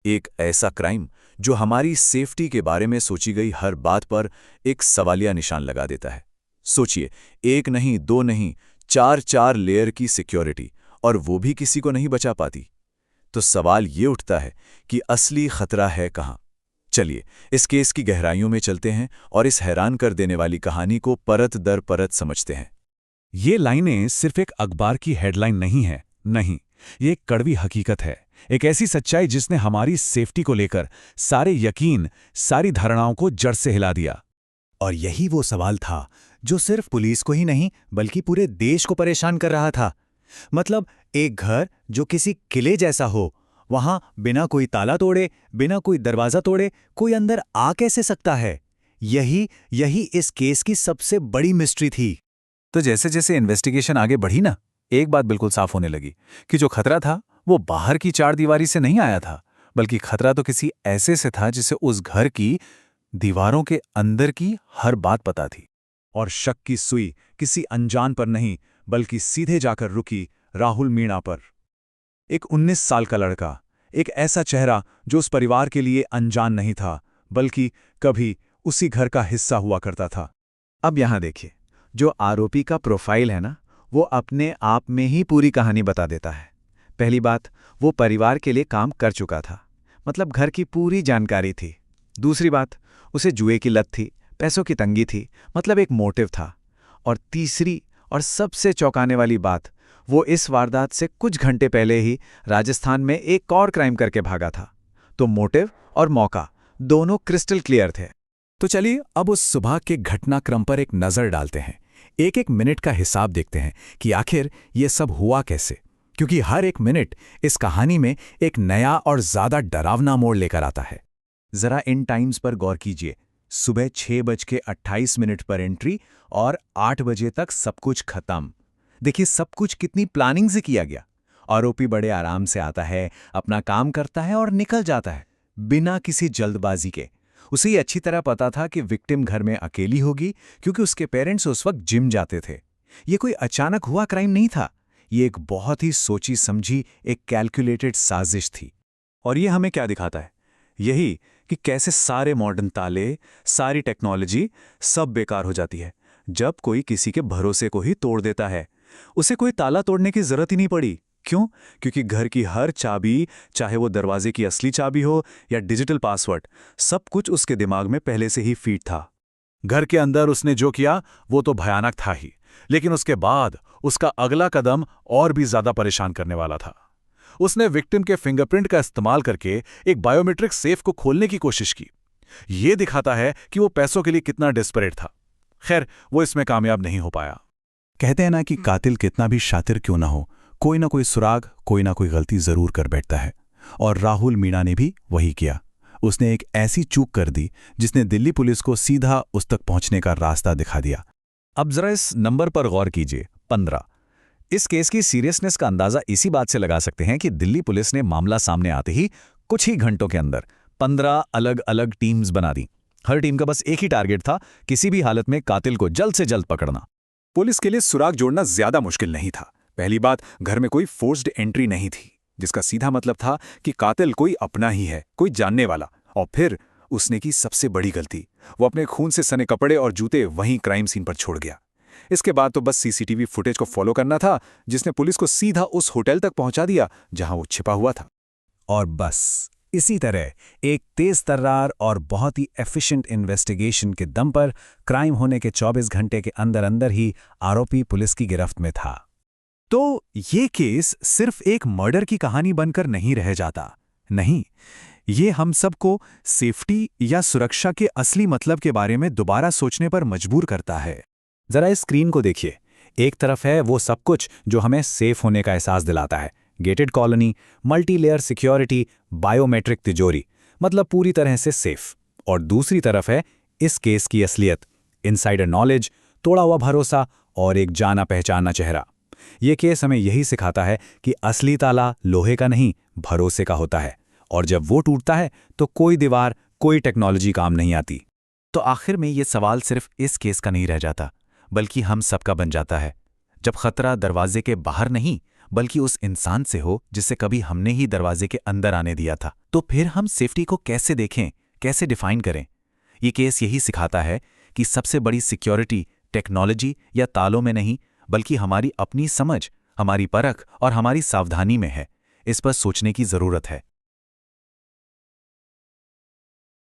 एक ऐसा क्राइम जो हमारी सेफ्टी के बारे में सोची गई हर बात पर एक सवालिया निशान लगा देता है। सोचिए, एक नहीं, दो नहीं, चार चार लेयर की सिक्योरिटी, और वो भी किसी को नहीं बचा पाती। तो सवाल ये उठता है कि असली खतरा है कहाँ? चलिए, इस केस की गहराइयों में चलते हैं और इस हैरान कर देने वाली कहानी को परत दर परत समझते हैं। ये लाइनें सिर्फ एक अखबार की हेडलाइन नहीं है, नहीं, ये एक कड़वी हकीकत है। एक ऐसी सच्चाई जिसने हमारी सेफ्टी को लेकर सारे यकीन, सारी धारणाओं को जड़ से हिला दिया। और यही वो सवाल था जो सिर्फ पुलिस को ही नहीं बल्कि पूरे देश को परेशान कर रहा था। मतलब एक घर जो किसी किले जैसा हो, वहां बिना कोई ताला तोड़े, बिना कोई दरवाजा तोड़े कोई अंदर आ कैसे सकता है? यही इस केस की सबसे बड़ी मिस्ट्री थी। तो जैसे जैसे इन्वेस्टिगेशन आगे बढ़ी ना, एक बात बिल्कुल साफ होने लगी कि जो खतरा था वो बाहर की चारदीवारी से नहीं आया था, बल्कि खतरा तो किसी ऐसे से था जिसे उस घर की दीवारों के अंदर की हर बात पता थी। और शक की सुई किसी अनजान पर नहीं, बल्कि सीधे जाकर रुकी राहुल मीणा पर। एक 19 साल का लड़का, एक ऐसा चेहरा जो उस परिवार के लिए अनजान नहीं था, बल्कि कभी उसी घर का हिस्सा हुआ करता था। अब यहां देखिए, जो आरोपी का प्रोफाइल है ना, वो अपने आप में ही पूरी कहानी बता देता है। पहली बात, वो परिवार के लिए काम कर चुका था, मतलब घर की पूरी जानकारी थी। दूसरी बात, उसे जुए की लत थी, पैसों की तंगी थी, मतलब एक मोटिव था। और तीसरी और सबसे चौंकाने वाली बात, वो इस वारदात से कुछ घंटे पहले ही राजस्थान में एक और क्राइम करके भागा था। तो मोटिव और मौका दोनों क्रिस्टल क्लियर थे। तो चलिए अब उस सुबह के घटनाक्रम पर एक नज़र डालते हैं। एक एक मिनट का हिसाब देखते हैं कि आखिर ये सब हुआ कैसे, क्योंकि हर एक मिनट इस कहानी में एक नया और ज़्यादा डरावना मोड़ लेकर आता है। जरा इन टाइम्स पर गौर कीजिए। सुबह 6:28 पर एंट्री और 8 बजे तक सब कुछ खत्म। देखिए सब कुछ कितनी प्लानिंग से किया गया। आरोपी बड़े आराम से आता है, अपना काम करता है और निकल जाता है, बिना किसी जल्दबाजी के। उसे ये अच्छी तरह पता था कि विक्टिम घर में अकेली होगी, क्योंकि उसके पेरेंट्स उस वक्त जिम जाते थे। ये कोई अचानक हुआ क्राइम नहीं था, ये एक बहुत ही सोची समझी, एक कैलकुलेटेड साजिश थी। और ये हमें क्या दिखाता है? यही कि कैसे सारे मॉडर्न ताले, सारी टेक्नोलॉजी सब बेकार हो जाती है जब कोई किसी के भरोसे को ही तोड़ देता है। उसे कोई ताला तोड़ने की जरूरत ही नहीं पड़ी। क्यों? क्योंकि घर की हर चाबी, चाहे वो दरवाजे की असली चाबी हो या डिजिटल पासवर्ड, सब कुछ उसके दिमाग में पहले से ही फीड था। घर के अंदर उसने जो किया वो तो भयानक था ही, लेकिन उसके बाद उसका अगला कदम और भी ज्यादा परेशान करने वाला था। उसने विक्टिम के फिंगरप्रिंट का इस्तेमाल करके एक बायोमेट्रिक सेफ को खोलने की कोशिश की। ये दिखाता है कि वो पैसों के लिए कितना डेस्परेट था। खैर, वो इसमें कामयाब नहीं हो पाया। कहते हैं ना कि कातिल कितना भी शातिर क्यों ना हो, कोई ना कोई सुराग, कोई ना कोई गलती जरूर कर बैठता है। और राहुल मीणा ने भी वही किया। उसने एक ऐसी चूक कर दी जिसने दिल्ली पुलिस को सीधा उस तक पहुंचने का रास्ता दिखा दिया। अब जरा इस नंबर पर गौर कीजिए, 15। इस केस की सीरियसनेस का अंदाजा इसी बात से लगा सकते हैं कि दिल्ली पुलिस ने मामला सामने आते ही कुछ ही घंटों के अंदर 15 अलग अलग टीम्स बना दी। हर टीम का बस एक ही टारगेट था, किसी भी हालत में कातिल को जल्द से जल्द पकड़ना। पुलिस के लिए सुराग जोड़ना ज्यादा मुश्किल नहीं था। पहली बात, घर में कोई फोर्स्ड एंट्री नहीं थी, जिसका सीधा मतलब था कि कातिल कोई अपना ही है, कोई जानने वाला। और फिर उसने की सबसे बड़ी गलती, वो अपने खून से सने कपड़े और जूते वहीं क्राइम सीन पर छोड़ गया। इसके बाद तो बस सीसीटीवी फुटेज को फॉलो करना था, जिसने पुलिस को सीधा उस होटल तक पहुंचा दिया जहां वो छिपा हुआ था। और बस इसी तरह एक तेज तर्रार और बहुत ही एफिशिएंट इन्वेस्टिगेशन के दम पर क्राइम होने के 24 घंटे के अंदर अंदर ही आरोपी पुलिस की गिरफ्त में था। तो ये केस सिर्फ एक मर्डर की कहानी बनकर नहीं रह जाता। नहीं, ये हम सबको सेफ्टी या सुरक्षा के असली मतलब के बारे में दोबारा सोचने पर मजबूर करता है। जरा इस स्क्रीन को देखिए। एक तरफ है वो सब कुछ जो हमें सेफ होने का एहसास दिलाता है, gated colony, multi layer security, biometric तिजोरी, मतलब पूरी तरह से सेफ। और दूसरी तरफ है इस केस की असलियत, इनसाइडर नॉलेज, तोड़ा हुआ भरोसा और एक जाना पहचाना चेहरा। ये केस हमें यही सिखाता है कि असली ताला लोहे का नहीं, भरोसे का होता है। और जब वो टूटता है तो कोई दीवार, कोई टेक्नोलॉजी काम नहीं आती। तो आखिर में ये सवाल सिर्फ इस केस का नहीं रह जाता, बल्कि हम सबका बन जाता है। जब खतरा दरवाजे के बाहर नहीं बल्कि उस इंसान से हो जिसे कभी हमने ही दरवाजे के अंदर आने दिया था, तो फिर हम सेफ्टी को कैसे देखें, कैसे डिफाइन करें? ये केस यही सिखाता है कि सबसे बड़ी सिक्योरिटी टेक्नोलॉजी या तालों में नहीं, बल्कि हमारी अपनी समझ, हमारी परख और हमारी सावधानी में है। इस पर सोचने की जरूरत है।